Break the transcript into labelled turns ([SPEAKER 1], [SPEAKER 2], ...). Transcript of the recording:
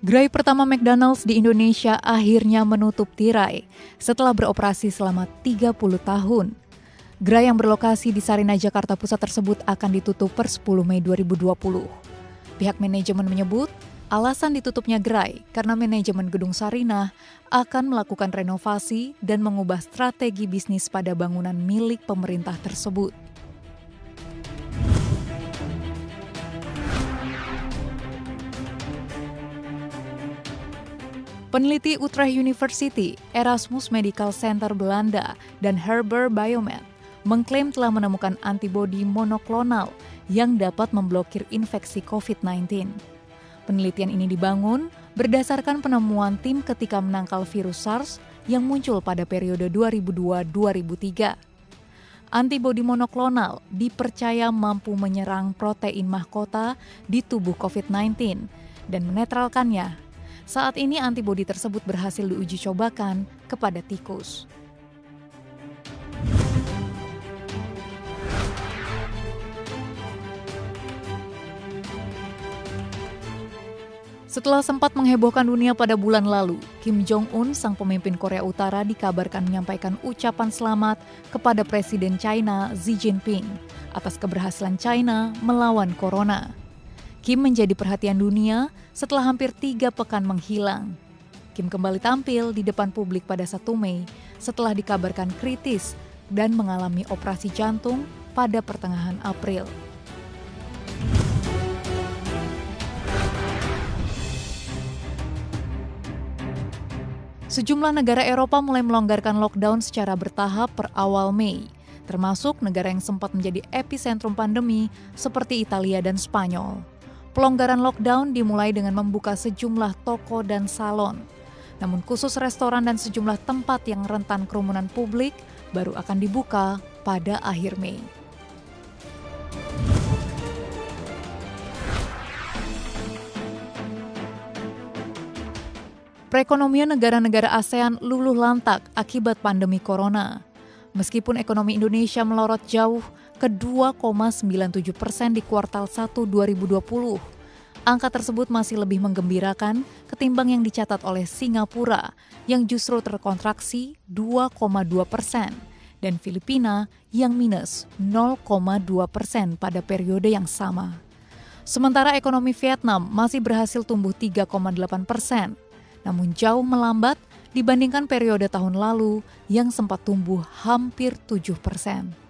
[SPEAKER 1] Gerai pertama McDonald's di Indonesia akhirnya menutup tirai setelah beroperasi selama 30 tahun. Gerai yang berlokasi di Sarinah, Jakarta Pusat tersebut akan ditutup per 10 Mei 2020. Pihak manajemen menyebut alasan ditutupnya gerai karena manajemen Gedung Sarinah akan melakukan renovasi dan mengubah strategi bisnis pada bangunan milik pemerintah tersebut. Peneliti Utrecht University, Erasmus Medical Center Belanda, dan Herber Biomed mengklaim telah menemukan antibodi monoklonal yang dapat memblokir infeksi COVID-19. Penelitian ini dibangun berdasarkan penemuan tim ketika menangkal virus SARS yang muncul pada periode 2002-2003. Antibodi monoklonal dipercaya mampu menyerang protein mahkota di tubuh COVID-19 dan menetralkannya. Saat ini antibodi tersebut berhasil diuji cobakan kepada tikus. Setelah sempat menghebohkan dunia pada bulan lalu, Kim Jong-un, sang pemimpin Korea Utara, dikabarkan menyampaikan ucapan selamat kepada Presiden China Xi Jinping atas keberhasilan China melawan corona. Kim menjadi perhatian dunia setelah hampir 3 pekan menghilang. Kim kembali tampil di depan publik pada 1 Mei setelah dikabarkan kritis dan mengalami operasi jantung pada pertengahan April. Sejumlah negara Eropa mulai melonggarkan lockdown secara bertahap per awal Mei, termasuk negara yang sempat menjadi epicentrum pandemi seperti Italia dan Spanyol. Pelonggaran lockdown dimulai dengan membuka sejumlah toko dan salon. Namun khusus restoran dan sejumlah tempat yang rentan kerumunan publik baru akan dibuka pada akhir Mei. Perekonomian negara-negara ASEAN luluh lantak akibat pandemi corona. Meskipun ekonomi Indonesia melorot jauh ke 2,97% di kuartal 1 2020, angka tersebut masih lebih menggembirakan ketimbang yang dicatat oleh Singapura yang justru terkontraksi 2,2% dan Filipina yang minus 0,2% pada periode yang sama. Sementara ekonomi Vietnam masih berhasil tumbuh 3,8%, namun jauh melambat dibandingkan periode tahun lalu yang sempat tumbuh hampir 7%.